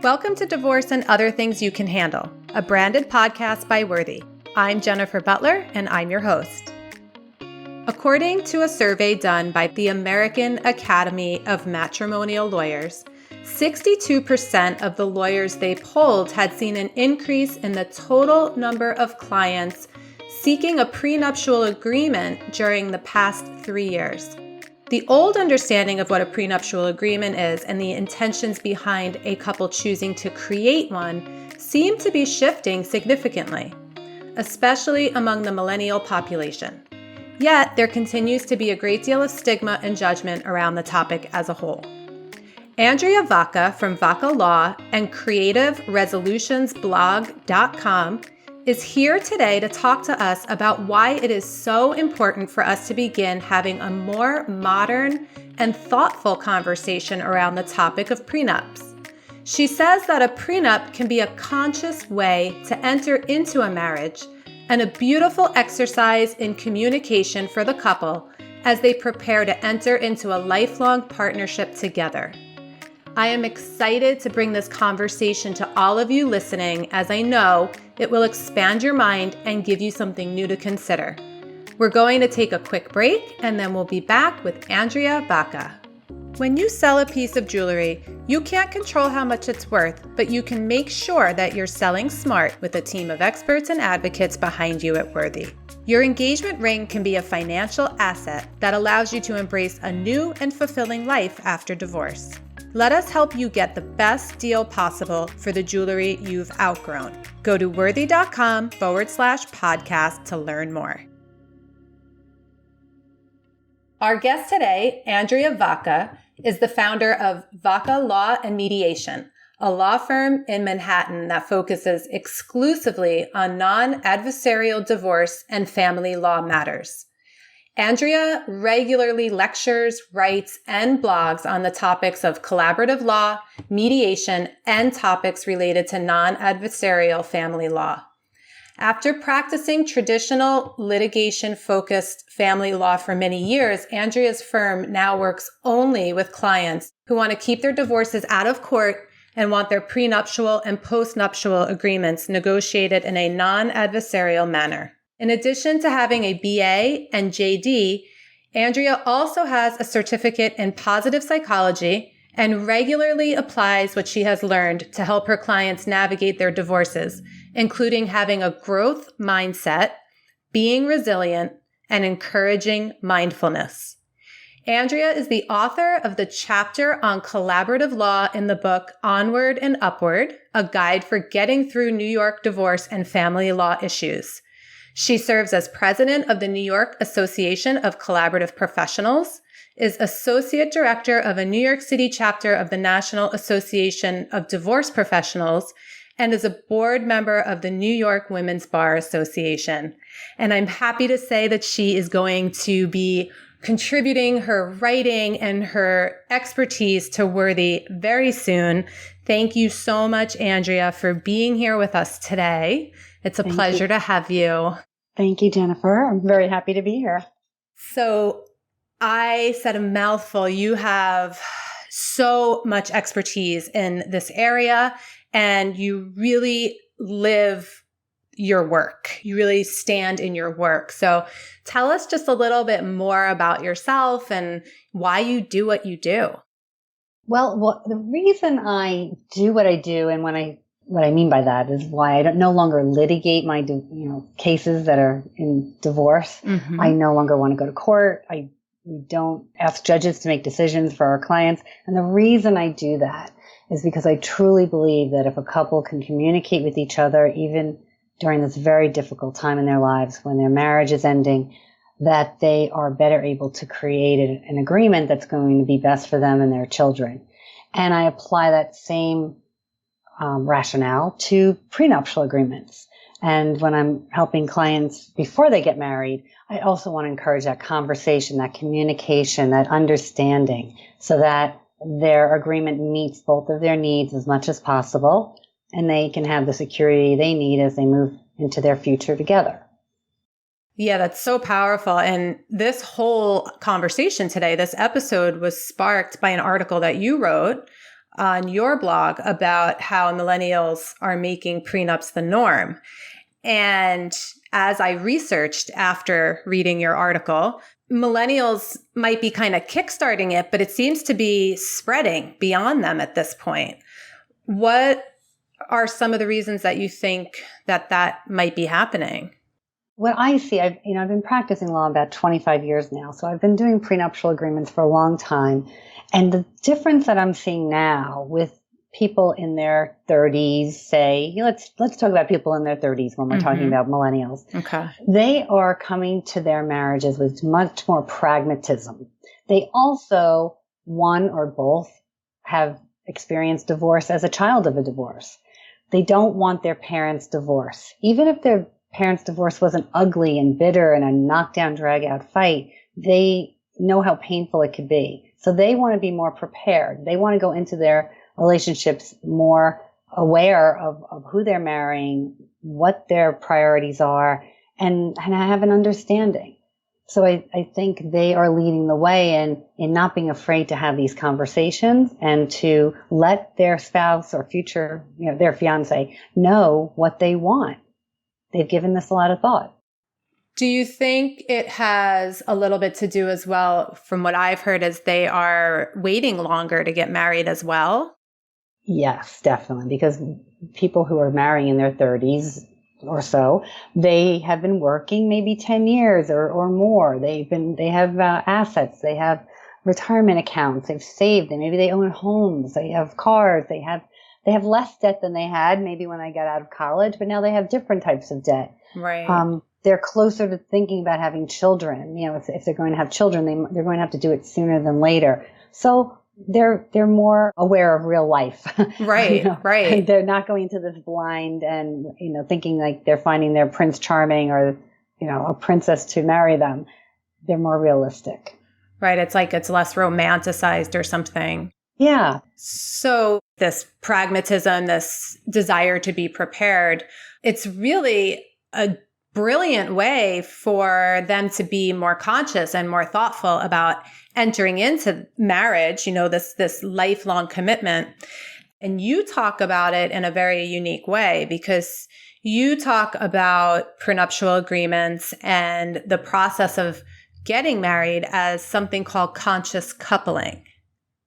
Welcome to Divorce and Other Things You Can Handle, a branded podcast by Worthy. I'm Jennifer Butler, and I'm your host. According to a survey done by the American Academy of Matrimonial Lawyers, 62% of the lawyers they polled had seen an increase in the total number of clients seeking a prenuptial agreement during the past 3 years. The old understanding of what a prenuptial agreement is and the intentions behind a couple choosing to create one seem to be shifting significantly, especially among the millennial population. Yet, there continues to be a great deal of stigma and judgment around the topic as a whole. Andrea Vacca from Vacca Law and CreativeResolutionsBlog.com is here today to talk to us about why it is so important for us to begin having a more modern and thoughtful conversation around the topic of prenups. She says that a prenup can be a conscious way to enter into a marriage and a beautiful exercise in communication for the couple as they prepare to enter into a lifelong partnership together. I am excited to bring this conversation to all of you listening, as I know it will expand your mind and give you something new to consider. We're going to take a quick break, and then we'll be back with Andrea Vacca. When you sell a piece of jewelry, you can't control how much it's worth, but you can make sure that you're selling smart with a team of experts and advocates behind you at Worthy. Your engagement ring can be a financial asset that allows you to embrace a new and fulfilling life after divorce. Let us help you get the best deal possible for the jewelry you've outgrown. Go to worthy.com/podcast to learn more. Our guest today, Andrea Vacca, is the founder of Vacca Law and Mediation, a law firm in Manhattan that focuses exclusively on non-adversarial divorce and family law matters. Andrea regularly lectures, writes, and blogs on the topics of collaborative law, mediation, and topics related to non-adversarial family law. After practicing traditional litigation-focused family law for many years, Andrea's firm now works only with clients who want to keep their divorces out of court and want their prenuptial and postnuptial agreements negotiated in a non-adversarial manner. In addition to having a BA and JD, Andrea also has a certificate in positive psychology and regularly applies what she has learned to help her clients navigate their divorces, including having a growth mindset, being resilient, and encouraging mindfulness. Andrea is the author of the chapter on collaborative law in the book Onward and Upward, a guide for getting through New York divorce and family law issues. She serves as president of the New York Association of Collaborative Professionals, is associate director of a New York City chapter of the National Association of Divorce Professionals, and is a board member of the New York Women's Bar Association. And I'm happy to say that she is going to be contributing her writing and her expertise to Worthy very soon. Thank you so much, Andrea, for being here with us today. It's a pleasure to have you. Thank you, Jennifer. I'm very happy to be here. So I said a mouthful. You have so much expertise in this area, and you really live your work. You really stand in your work. So tell us just a little bit more about yourself and why you do what you do. Well, the reason I do what I do, and what I mean by that is why I no longer litigate my cases that are in divorce. Mm-hmm. I no longer want to go to court. We don't ask judges to make decisions for our clients. And the reason I do that is because I truly believe that if a couple can communicate with each other, even during this very difficult time in their lives when their marriage is ending, that they are better able to create an agreement that's going to be best for them and their children. And I apply that same rationale to prenuptial agreements. And when I'm helping clients before they get married, I also want to encourage that conversation, that communication, that understanding, so that their agreement meets both of their needs as much as possible, and they can have the security they need as they move into their future together. Yeah, that's so powerful. And this whole conversation today, this episode was sparked by an article that you wrote on your blog about how millennials are making prenups the norm. And as I researched after reading your article, millennials might be kind of kickstarting it, but it seems to be spreading beyond them at this point. What are some of the reasons that you think that might be happening? What I see, I've been practicing law about 25 years now, so I've been doing prenuptial agreements for a long time. And the difference that I'm seeing now with people in their 30s, say, let's talk about people in their 30s when we're talking about millennials. Okay. They are coming to their marriages with much more pragmatism. They also, one or both, have experienced divorce as a child of a divorce. They don't want their parents' divorce. Even if their parents' divorce wasn't ugly and bitter and a knockdown, drag-out fight, they know how painful it could be. So they want to be more prepared. They want to go into their relationships more aware of who they're marrying, what their priorities are, and have an understanding. So I think they are leading the way in not being afraid to have these conversations and to let their spouse or future, their fiance know what they want. They've given this a lot of thought. Do you think it has a little bit to do as well, from what I've heard, is they are waiting longer to get married as well? Yes, definitely. Because people who are marrying in their 30s or so, they have been working maybe 10 years or more. They have assets. They have retirement accounts. They've saved. Maybe they own homes. They have cars. They have less debt than they had maybe when I got out of college, but now they have different types of debt. Right. They're closer to thinking about having children. If they're going to have children, they're going to have to do it sooner than later. So they're more aware of real life. Right, right. They're not going into this blind and, thinking like they're finding their Prince Charming or, a princess to marry them. They're more realistic. Right. It's like it's less romanticized or something. Yeah. So this pragmatism, this desire to be prepared, it's really a brilliant way for them to be more conscious and more thoughtful about entering into marriage, this lifelong commitment. And you talk about it in a very unique way because you talk about prenuptial agreements and the process of getting married as something called conscious coupling.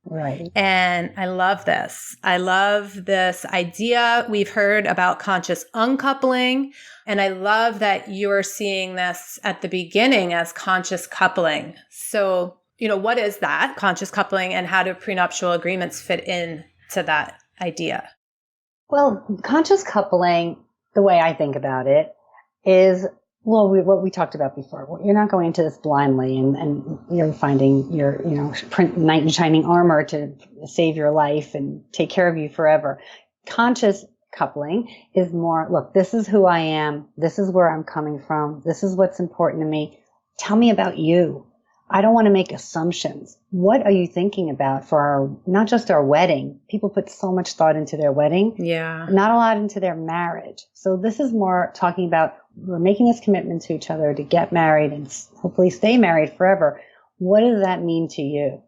Right. And I love this. I love this idea. We've heard about conscious uncoupling, and I love that you're seeing this at the beginning as conscious coupling. So, what is that conscious coupling, and how do prenuptial agreements fit in to that idea? Well, conscious coupling, the way I think about it, is what we talked about before. You're not going into this blindly and you're finding your, knight in shining armor to save your life and take care of you forever. Conscious coupling is more, look, this is who I am. This is where I'm coming from. This is what's important to me. Tell me about you. I don't want to make assumptions. What are you thinking about for not just our wedding? People put so much thought into their wedding. Yeah. Not a lot into their marriage. So this is more talking about we're making this commitment to each other to get married and hopefully stay married forever. What does that mean to you?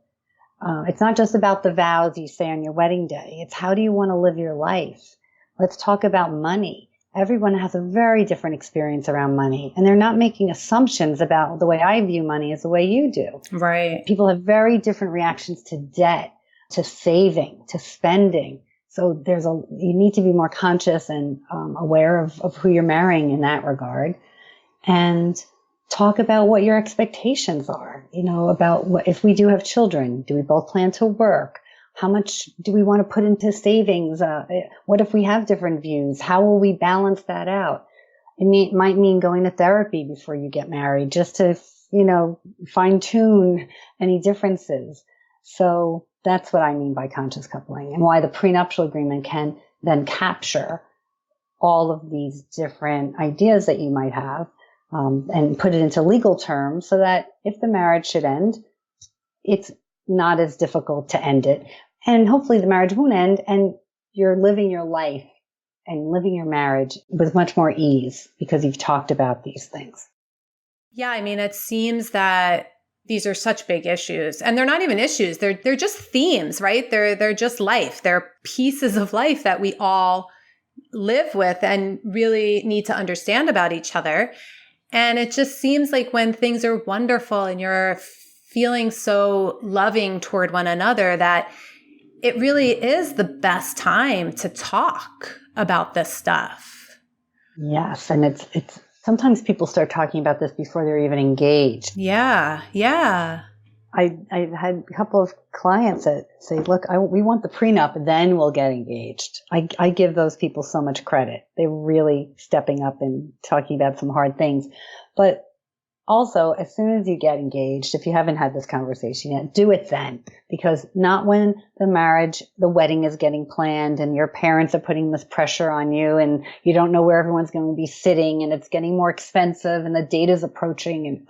It's not just about the vows you say on your wedding day. It's how do you want to live your life? Let's talk about money. Everyone has a very different experience around money, and they're not making assumptions about the way I view money is the way you do. Right. People have very different reactions to debt, to saving, to spending. So you need to be more conscious and aware of who you're marrying in that regard, and talk about what your expectations are. About if we do have children, do we both plan to work? How much do we want to put into savings? What if we have different views? How will we balance that out? It might mean going to therapy before you get married, just to, fine tune any differences. So that's what I mean by conscious coupling, and why the prenuptial agreement can then capture all of these different ideas that you might have, and put it into legal terms so that if the marriage should end, it's not as difficult to end it. And hopefully the marriage won't end, and you're living your life and living your marriage with much more ease because you've talked about these things. Yeah, it seems that these are such big issues, and they're not even issues. They're just themes, right? They're just life. They're pieces of life that we all live with and really need to understand about each other. And it just seems like when things are wonderful and you're feeling so loving toward one another, that it really is the best time to talk about this stuff. Yes. And it's sometimes people start talking about this before they're even engaged. Yeah. Yeah. I've had a couple of clients that say, look, we want the prenup, then we'll get engaged. I give those people so much credit. They're really stepping up and talking about some hard things. But also, as soon as you get engaged, if you haven't had this conversation yet, do it then. Because not when the wedding is getting planned and your parents are putting this pressure on you and you don't know where everyone's going to be sitting and it's getting more expensive and the date is approaching and,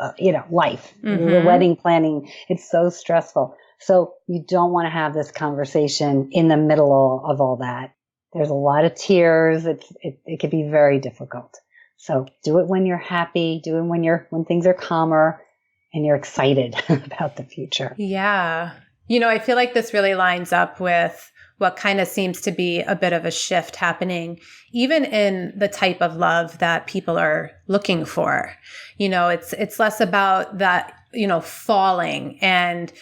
life. Mm-hmm. The wedding planning, it's so stressful. So you don't want to have this conversation in the middle of all that. There's a lot of tears. It can be very difficult. So do it when you're happy, do it when things are calmer and you're excited about the future. Yeah. I feel like this really lines up with what kind of seems to be a bit of a shift happening, even in the type of love that people are looking for. It's less about that, falling and,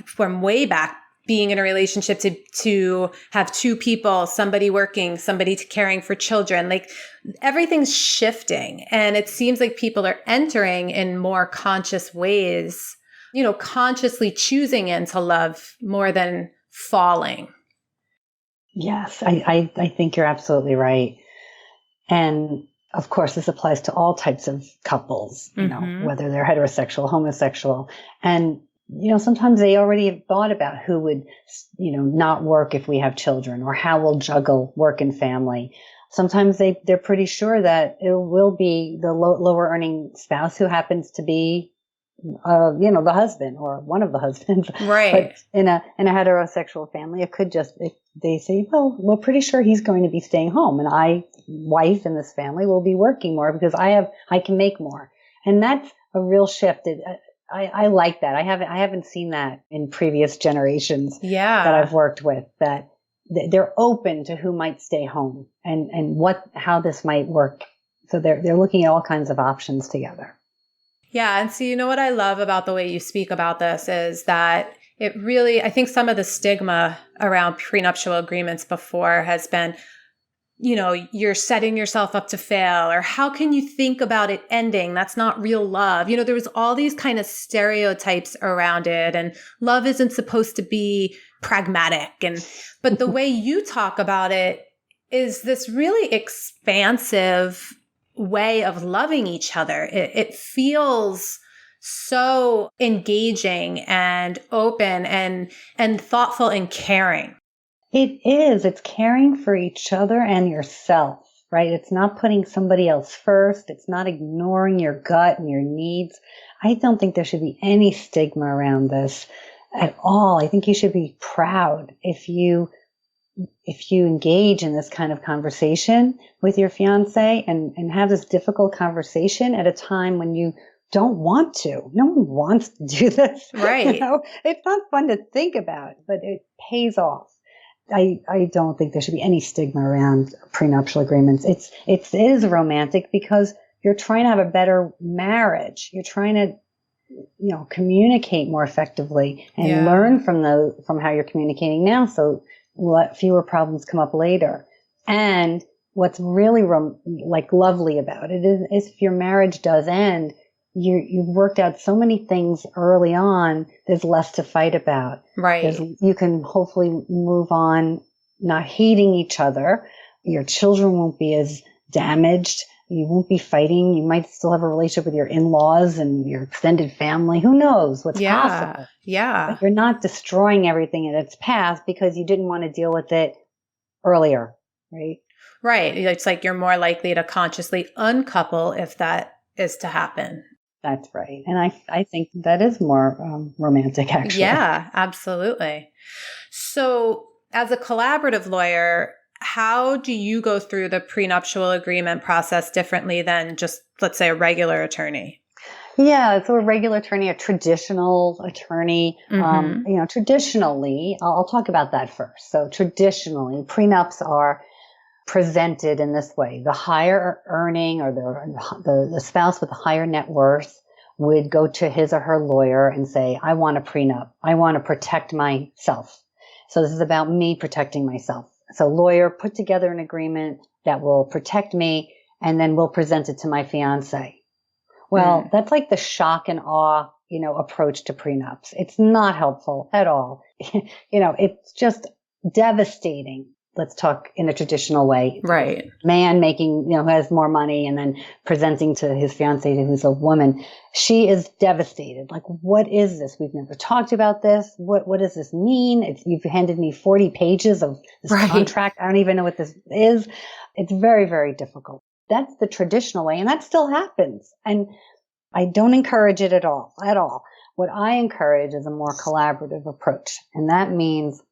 from way back, being in a relationship to have two people, somebody working, somebody caring for children, like everything's shifting. And it seems like people are entering in more conscious ways, consciously choosing into love more than falling. Yes, I think you're absolutely right. And of course, this applies to all types of couples, whether they're heterosexual, homosexual. And sometimes they already have thought about who would, not work if we have children or how we'll juggle work and family. Sometimes they're pretty sure that it will be the lower earning spouse who happens to be, the husband or one of the husbands. Right. But in a heterosexual family, it could they say, well, we're pretty sure he's going to be staying home and wife in this family will be working more because I can make more. And that's a real shift. I like that. I haven't seen that in previous generations that I've worked with, that they're open to who might stay home and how this might work. So they're looking at all kinds of options together. Yeah. And so, what I love about the way you speak about this is that it really, I think some of the stigma around prenuptial agreements before has been, you're setting yourself up to fail, or how can you think about it ending? That's not real love. There was all these kind of stereotypes around it, and love isn't supposed to be pragmatic. But the way you talk about it is this really expansive way of loving each other. It feels so engaging and open and thoughtful and caring. It is. It's caring for each other and yourself, right? It's not putting somebody else first. It's not ignoring your gut and your needs. I don't think there should be any stigma around this at all. I think you should be proud if you engage in this kind of conversation with your fiance and have this difficult conversation at a time when you don't want to. No one wants to do this. Right. It's not fun to think about, but it pays off. I don't think there should be any stigma around prenuptial agreements. It is romantic because you're trying to have a better marriage. You're trying to, communicate more effectively and learn from how you're communicating now. So let fewer problems come up later. And what's really lovely about it is if your marriage does end, you've worked out so many things early on, there's less to fight about. Right. You can hopefully move on not hating each other. Your children won't be as damaged. You won't be fighting. You might still have a relationship with your in-laws and your extended family. Who knows what's possible? Yeah. But you're not destroying everything in its past because you didn't want to deal with it earlier, right? Right. It's like you're more likely to consciously uncouple if that is to happen. That's right. And I think that is more romantic, actually. Yeah, absolutely. So as a collaborative lawyer, how do you go through the prenuptial agreement process differently than just, let's say, a regular attorney? Yeah, so a regular attorney, a traditional attorney, traditionally, I'll talk about that first. So traditionally, prenups are presented in this way. The higher earning or the spouse with the higher net worth would go to his or her lawyer and say, I want a prenup. I want to protect myself. So this is about me protecting myself. So lawyer put together an agreement that will protect me, and then we'll present it to my fiance. Well, that's like the shock and awe, approach to prenups. It's not helpful at all. It's just devastating. Let's talk in a traditional way. Right. Man making, who has more money and then presenting to his fiancée who's a woman. She is devastated. Like, what is this? We've never talked about this. What does this mean? You've handed me 40 pages of this contract. I don't even know what this is. It's very, very difficult. That's the traditional way, and that still happens. And I don't encourage it at all. What I encourage is a more collaborative approach. And that means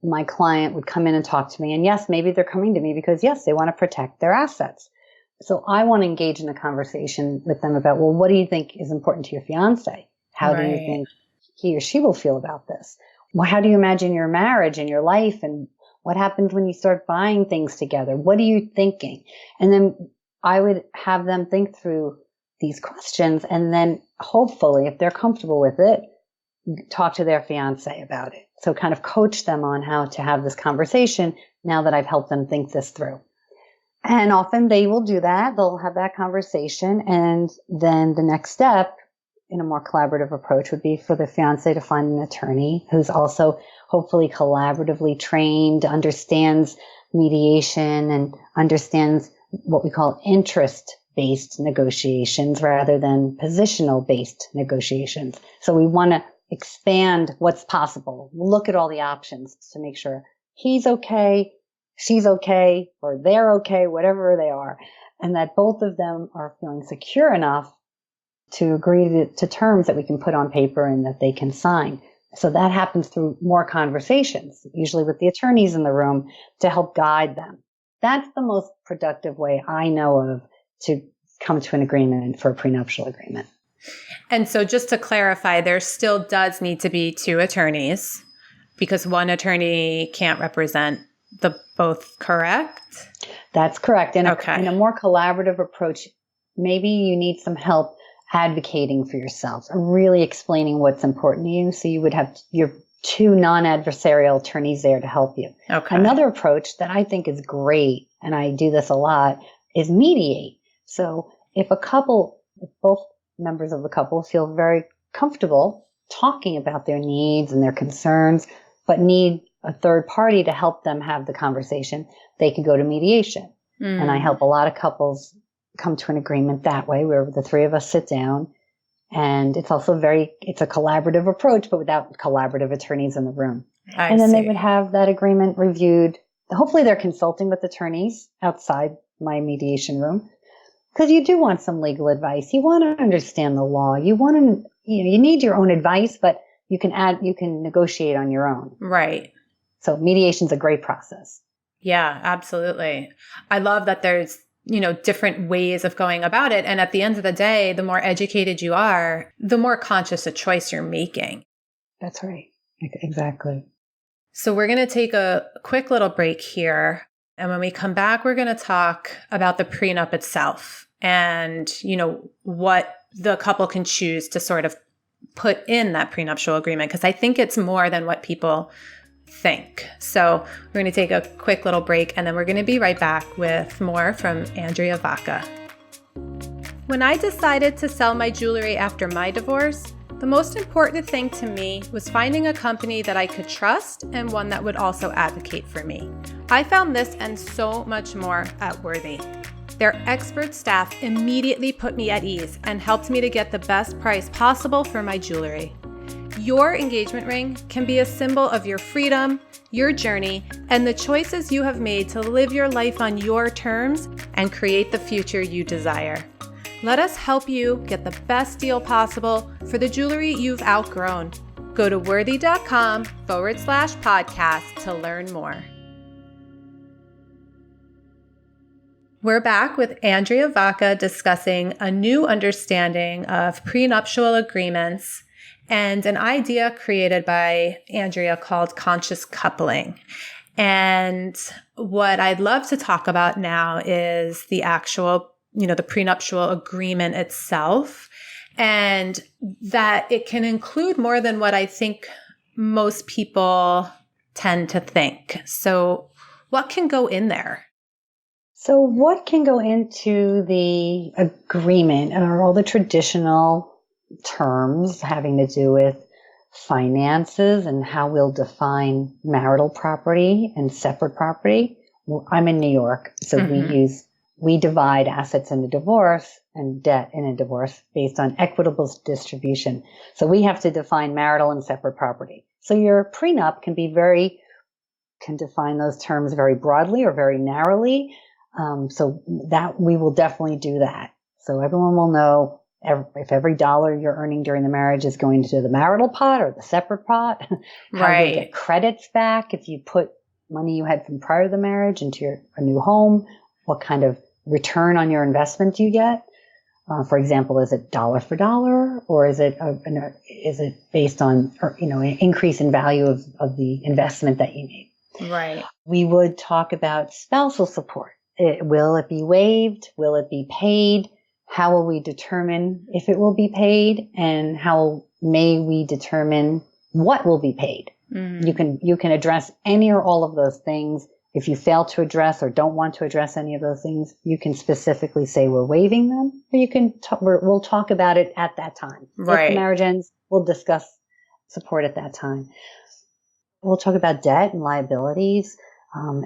my client would come in and talk to me. And yes, maybe they're coming to me because, yes, they want to protect their assets. So I want to engage in a conversation with them about, well, what do you think is important to your fiance? How do you think he or she will feel about this? Well, how do you imagine your marriage and your life? And what happens when you start buying things together? What are you thinking? And then I would have them think through these questions. And then hopefully, if they're comfortable with it, talk to their fiance about it. So kind of coach them on how to have this conversation now that I've helped them think this through. And often they will do that. They'll have that conversation. And then the next step in a more collaborative approach would be for the fiance to find an attorney who's also hopefully collaboratively trained, understands mediation and understands what we call interest-based negotiations rather than positional-based negotiations. So we want to expand what's possible. Look at all the options to make sure he's okay, she's okay, or they're okay, whatever they are, and that both of them are feeling secure enough to agree to terms that we can put on paper and that they can sign. So that happens through more conversations, usually with the attorneys in the room to help guide them. That's the most productive way I know of to come to an agreement for a prenuptial agreement. And so just to clarify, there still does need to be two attorneys because one attorney can't represent the both, correct? That's correct. In a more collaborative approach, maybe you need some help advocating for yourself and really explaining what's important to you. So you would have your two non-adversarial attorneys there to help you. Okay. Another approach that I think is great, and I do this a lot, is mediate. So if both members of the couple feel very comfortable talking about their needs and their concerns, but need a third party to help them have the conversation, they could go to mediation. And I help a lot of couples come to an agreement that way, where the three of us sit down. And it's also it's a collaborative approach, but without collaborative attorneys in the room. And then they would have that agreement reviewed. Hopefully they're consulting with attorneys outside my mediation room. Because you do want some legal advice. You want to understand the law. You need your own advice, but you can negotiate on your own. Right. So mediation's a great process. Yeah, absolutely. I love that there's, different ways of going about it. And at the end of the day, the more educated you are, the more conscious a choice you're making. That's right. Exactly. So we're going to take a quick little break here. And when we come back, we're going to talk about the prenup itself and, what the couple can choose to sort of put in that prenuptial agreement, because I think it's more than what people think. So we're going to take a quick little break, and then we're going to be right back with more from Andrea Vacca. When I decided to sell my jewelry after my divorce, the most important thing to me was finding a company that I could trust and one that would also advocate for me. I found this and so much more at Worthy. Their expert staff immediately put me at ease and helped me to get the best price possible for my jewelry. Your engagement ring can be a symbol of your freedom, your journey, and the choices you have made to live your life on your terms and create the future you desire. Let us help you get the best deal possible for the jewelry you've outgrown. Go to worthy.com/podcast to learn more. We're back with Andrea Vacca discussing a new understanding of prenuptial agreements and an idea created by Andrea called conscious coupling. And what I'd love to talk about now is the actual, the prenuptial agreement itself, and that it can include more than what I think most people tend to think. So what can go in there? So what can go into the agreement are all the traditional terms having to do with finances and how we'll define marital property and separate property. Well, I'm in New York, so we divide assets in a divorce and debt in a divorce based on equitable distribution. So we have to define marital and separate property. So your prenup can define those terms very broadly or very narrowly. So that we will definitely do that. So everyone will know if every dollar you're earning during the marriage is going to the marital pot or the separate pot, how you get credits back if you put money you had from prior to the marriage into a new home, what kind of return on your investment you get. For example, is it dollar for dollar, or is it based on an increase in value of the investment that you made? Right. We would talk about spousal support. Will it be waived? Will it be paid? How will we determine if it will be paid? And how may we determine what will be paid? Mm-hmm. You can address any or all of those things. If you fail to address or don't want to address any of those things, you can specifically say we're waiving them, or you can we'll talk about it at that time. Right. If the marriage ends, we'll discuss support at that time. We'll talk about debt and liabilities.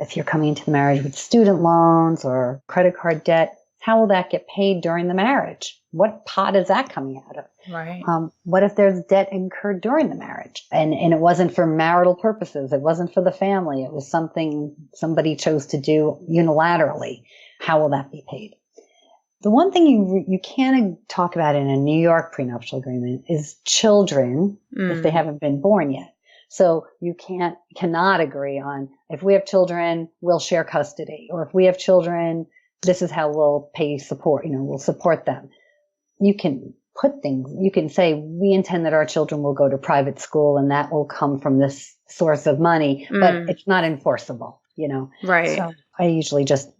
If you're coming into the marriage with student loans or credit card debt, how will that get paid during the marriage? What pot is that coming out of? Right. What if there's debt incurred during the marriage and it wasn't for marital purposes? It wasn't for the family. It was something somebody chose to do unilaterally. How will that be paid? The one thing you can't talk about in a New York prenuptial agreement is children if they haven't been born yet. So you cannot agree on if we have children, we'll share custody, or if we have children, this is how we'll pay support, we'll support them. You can say we intend that our children will go to private school and that will come from this source of money, but it's not enforceable, Right. So I usually just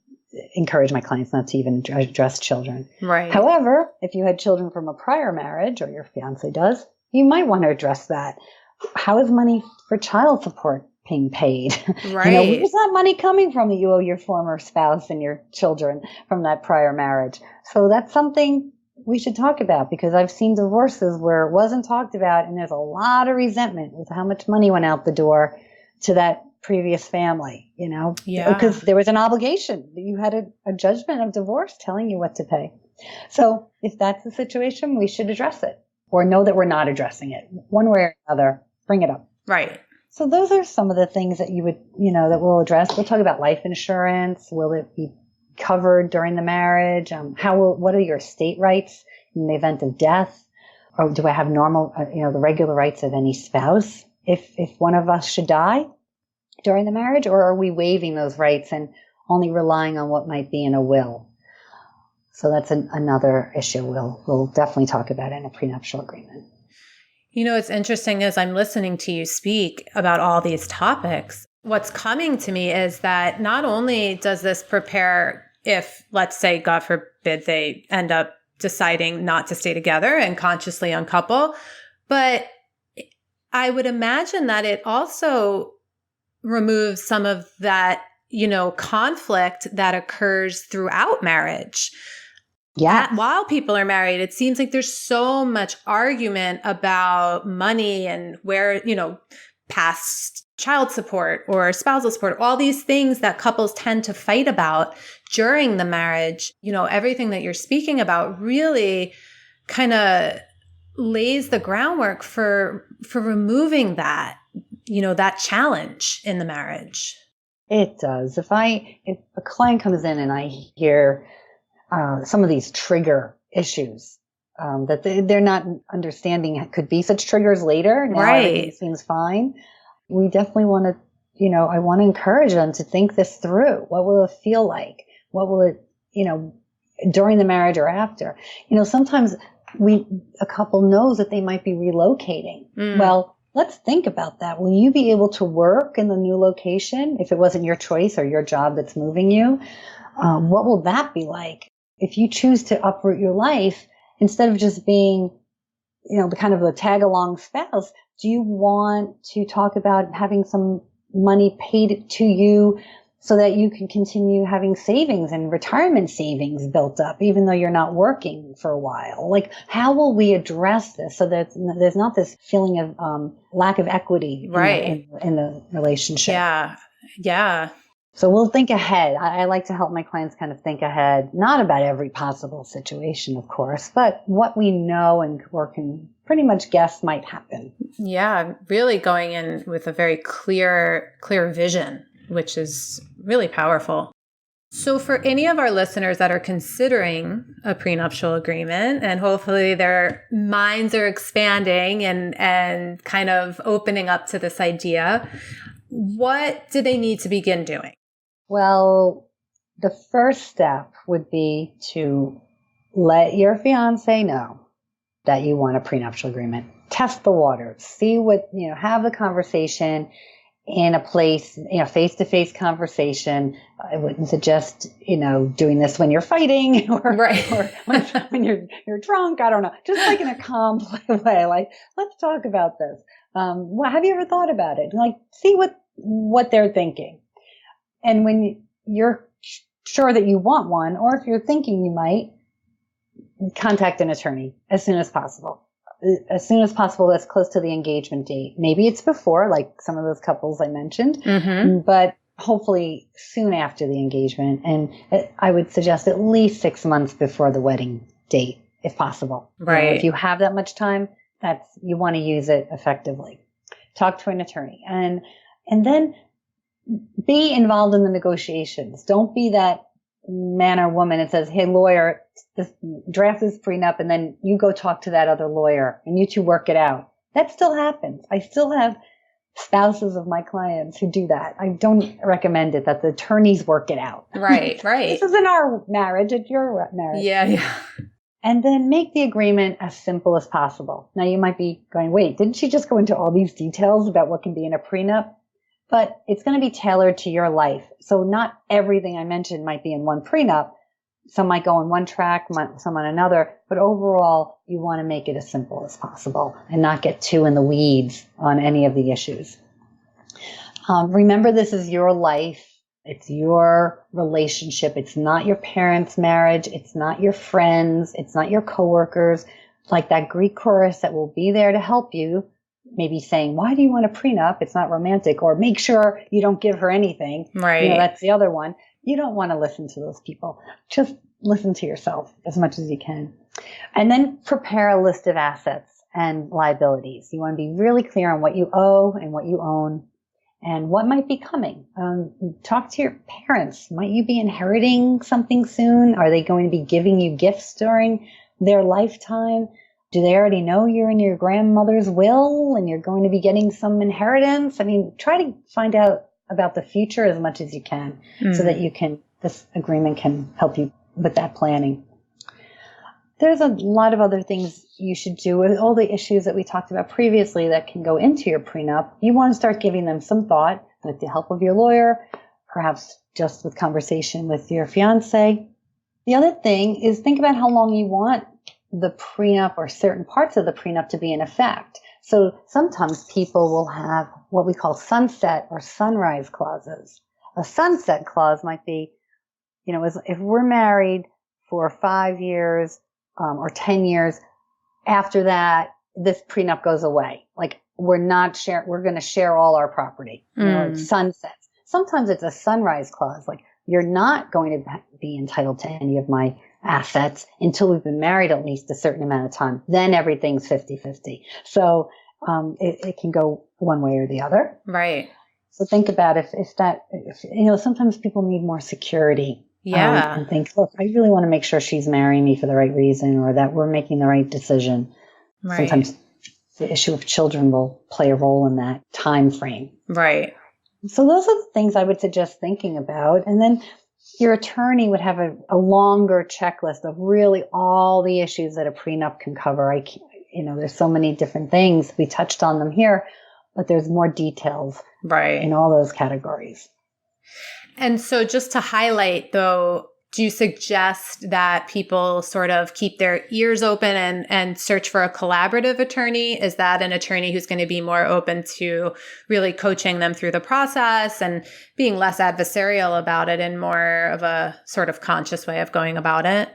encourage my clients not to even address children. Right. However, if you had children from a prior marriage or your fiance does, you might want to address that. How is money for child support being paid? Right. Where's that money coming from that you owe your former spouse and your children from that prior marriage? So that's something we should talk about, because I've seen divorces where it wasn't talked about and there's a lot of resentment with how much money went out the door to that previous family, Yeah. Because there was an obligation. You had a judgment of divorce telling you what to pay. So if that's the situation, we should address it or know that we're not addressing it one way or another. Bring it up. Right. So those are some of the things that you would, that we'll address. We'll talk about life insurance. Will it be covered during the marriage? What are your estate rights in the event of death? Or do I have normal, the regular rights of any spouse if one of us should die during the marriage? Or are we waiving those rights and only relying on what might be in a will? So that's another issue we'll definitely talk about in a prenuptial agreement. It's interesting as I'm listening to you speak about all these topics, what's coming to me is that not only does this prepare if, let's say, God forbid, they end up deciding not to stay together and consciously uncouple, but I would imagine that it also removes some of that, conflict that occurs throughout marriage. Yeah. While people are married, it seems like there's so much argument about money and where, past child support or spousal support, all these things that couples tend to fight about during the marriage. Everything that you're speaking about really kind of lays the groundwork for removing that, that challenge in the marriage. It does. If a client comes in and I hear some of these trigger issues that they're not understanding could be such triggers later. Now everything seems fine. We definitely want to, I want to encourage them to think this through. What will it feel like? What will it, during the marriage or after. Sometimes a couple knows that they might be relocating. Well, let's think about that. Will you be able to work in the new location if it wasn't your choice or your job that's moving you? What will that be like? If you choose to uproot your life, instead of just being, the kind of a tag-along spouse, do you want to talk about having some money paid to you so that you can continue having savings and retirement savings built up, even though you're not working for a while? Like, how will we address this so that there's not this feeling of lack of equity in the relationship? Yeah. So we'll think ahead. I like to help my clients kind of think ahead, not about every possible situation, of course, but what we know or can pretty much guess might happen. Yeah, really going in with a very clear vision, which is really powerful. So for any of our listeners that are considering a prenuptial agreement, and hopefully their minds are expanding and kind of opening up to this idea, what do they need to begin doing? Well, the first step would be to let your fiance know that you want a prenuptial agreement. Test the waters. See what, have the conversation in a place, face-to-face conversation. I wouldn't suggest, doing this when you're fighting or when you're drunk. I don't know. Just like in a calm way, like, let's talk about this. Have you ever thought about it? Like, see what they're thinking. And when you're sure that you want one, or if you're thinking you might, contact an attorney as soon as possible. As soon as possible, that's close to the engagement date. Maybe it's before, like some of those couples I mentioned, but hopefully soon after the engagement. And I would suggest at least 6 months before the wedding date, if possible. Right. If you have that much time, you want to use it effectively. Talk to an attorney. And then be involved in the negotiations. Don't be that man or woman that says, hey, lawyer, draft this prenup, and then you go talk to that other lawyer and you two work it out. That still happens. I still have spouses of my clients who do that. I don't recommend it, that the attorneys work it out. Right. This isn't our marriage, it's your marriage. Yeah. And then make the agreement as simple as possible. Now you might be going, wait, didn't she just go into all these details about what can be in a prenup? But it's going to be tailored to your life. So not everything I mentioned might be in one prenup. Some might go on one track, some on another. But overall, you want to make it as simple as possible and not get too in the weeds on any of the issues. Remember, this is your life. It's your relationship. It's not your parents' marriage. It's not your friends. It's not your coworkers. Like that Greek chorus that will be there to help you. Maybe saying, why do you want a prenup? It's not romantic. Or make sure you don't give her anything. Right. That's the other one. You don't want to listen to those people. Just listen to yourself as much as you can. And then prepare a list of assets and liabilities. You want to be really clear on what you owe and what you own and what might be coming. Talk to your parents. Might you be inheriting something soon? Are they going to be giving you gifts during their lifetime? Do they already know you're in your grandmother's will and you're going to be getting some inheritance? I mean, try to find out about the future as much as you can so that this agreement can help you with that planning. There's a lot of other things you should do with all the issues that we talked about previously that can go into your prenup. You want to start giving them some thought with the help of your lawyer, perhaps just with conversation with your fiance. The other thing is think about how long you want the prenup or certain parts of the prenup to be in effect. So sometimes people will have what we call sunset or sunrise clauses. A sunset clause might be, if we're married for 5 years or 10 years, after that, this prenup goes away. Like we're going to share all our property. It sunsets. Sometimes it's a sunrise clause. Like you're not going to be entitled to any of my assets until we've been married at least a certain amount of time. Then everything's 50-50. So it can go one way or the other. Right. So think about if sometimes people need more security. Yeah. And think, look, I really want to make sure she's marrying me for the right reason or that we're making the right decision. Right. Sometimes the issue of children will play a role in that time frame. Right. So those are the things I would suggest thinking about. And then your attorney would have a longer checklist of really all the issues that a prenup can cover. There's so many different things. We touched on them here, but there's more details in all those categories. And so just to highlight, though, do you suggest that people sort of keep their ears open and search for a collaborative attorney? Is that an attorney who's going to be more open to really coaching them through the process and being less adversarial about it and more of a sort of conscious way of going about it?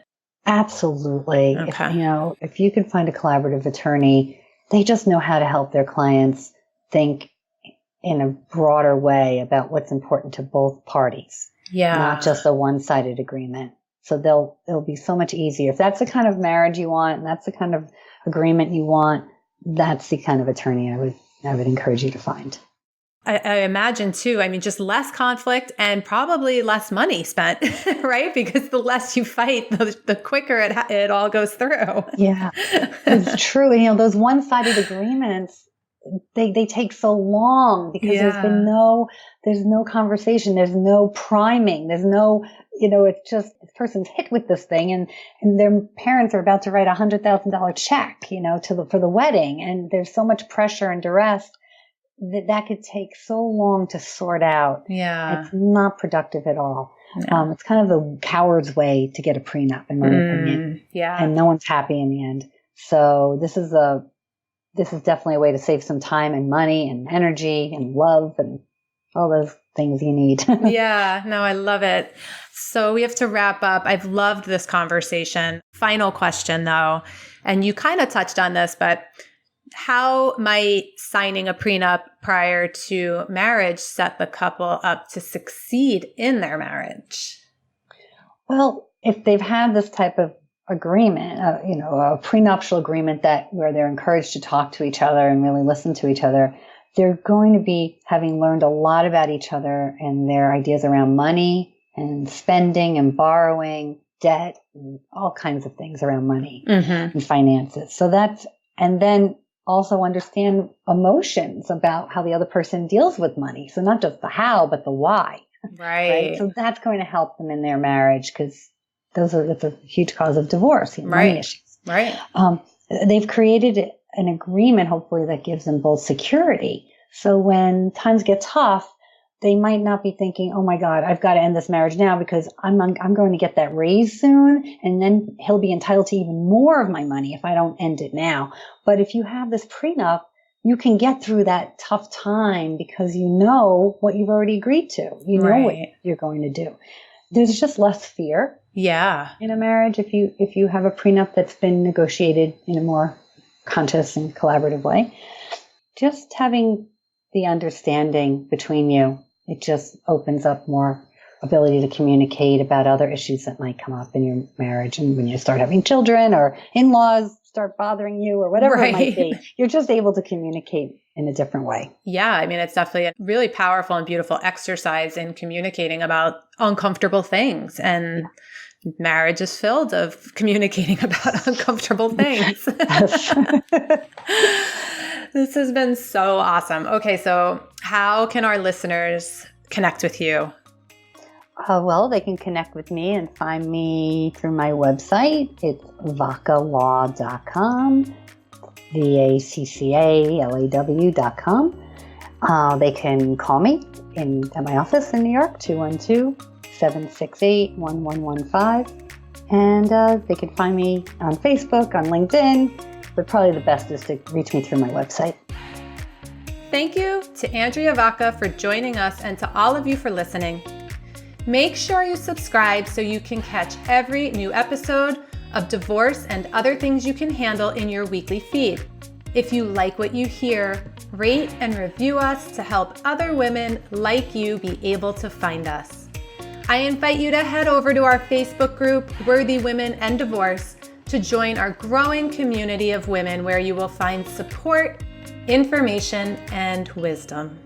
Absolutely. Okay. If you can find a collaborative attorney, they just know how to help their clients think in a broader way about what's important to both parties. Yeah. Not just a one-sided agreement. So it'll be so much easier. If that's the kind of marriage you want and that's the kind of agreement you want, that's the kind of attorney I would encourage you to find. I imagine too, just less conflict and probably less money spent, right? Because the less you fight, the quicker it all goes through. Yeah, it's true. Those one-sided agreements, they take so long because there's no conversation, there's no priming, there's no, it's just this person's hit with this thing and their parents are about to write $100,000 check, for the wedding. And there's so much pressure and duress that could take so long to sort out. Yeah. It's not productive at all. Yeah. It's kind of the coward's way to get a prenup, in my opinion. Yeah. And no one's happy in the end. So this is definitely a way to save some time and money and energy and love and all those things you need. Yeah, no, I love it. So we have to wrap up. I've loved this conversation. Final question though, and you kind of touched on this, but how might signing a prenup prior to marriage set the couple up to succeed in their marriage? Well, if they've had this type of agreement, a prenuptial agreement where they're encouraged to talk to each other and really listen to each other, they're going to be having learned a lot about each other and their ideas around money and spending and borrowing, debt, and all kinds of things around money and finances. And then also understand emotions about how the other person deals with money. So not just the how, but the why. Right. So that's going to help them in their marriage because that's a huge cause of divorce, money issues. Right. They've created an agreement, hopefully, that gives them both security. So when times get tough, they might not be thinking, oh my God, I've got to end this marriage now because I'm going to get that raise soon. And then he'll be entitled to even more of my money if I don't end it now. But if you have this prenup, you can get through that tough time because you know what you've already agreed to. You know what you're going to do. There's just less fear. Yeah. In a marriage, if you have a prenup that's been negotiated in a more conscious and collaborative way, just having the understanding between you, it just opens up more ability to communicate about other issues that might come up in your marriage. And when you start having children or in-laws start bothering you or whatever it might be, you're just able to communicate in a different way. Yeah. It's definitely a really powerful and beautiful exercise in communicating about uncomfortable things. And marriage is filled of communicating about uncomfortable things. This has been so awesome. Okay, so how can our listeners connect with you? Well, they can connect with me and find me through my website. It's vaccalaw.com, VACCALAW.com. They can call me at my office in New York, 212-768-1115. And they can find me on Facebook, on LinkedIn. But probably the best is to reach me through my website. Thank you to Andrea Vacca for joining us and to all of you for listening. Make sure you subscribe so you can catch every new episode of Divorce and Other Things You Can Handle in your weekly feed. If you like what you hear, rate and review us to help other women like you be able to find us. I invite you to head over to our Facebook group, Worthy Women and Divorce, to join our growing community of women where you will find support, information, and wisdom.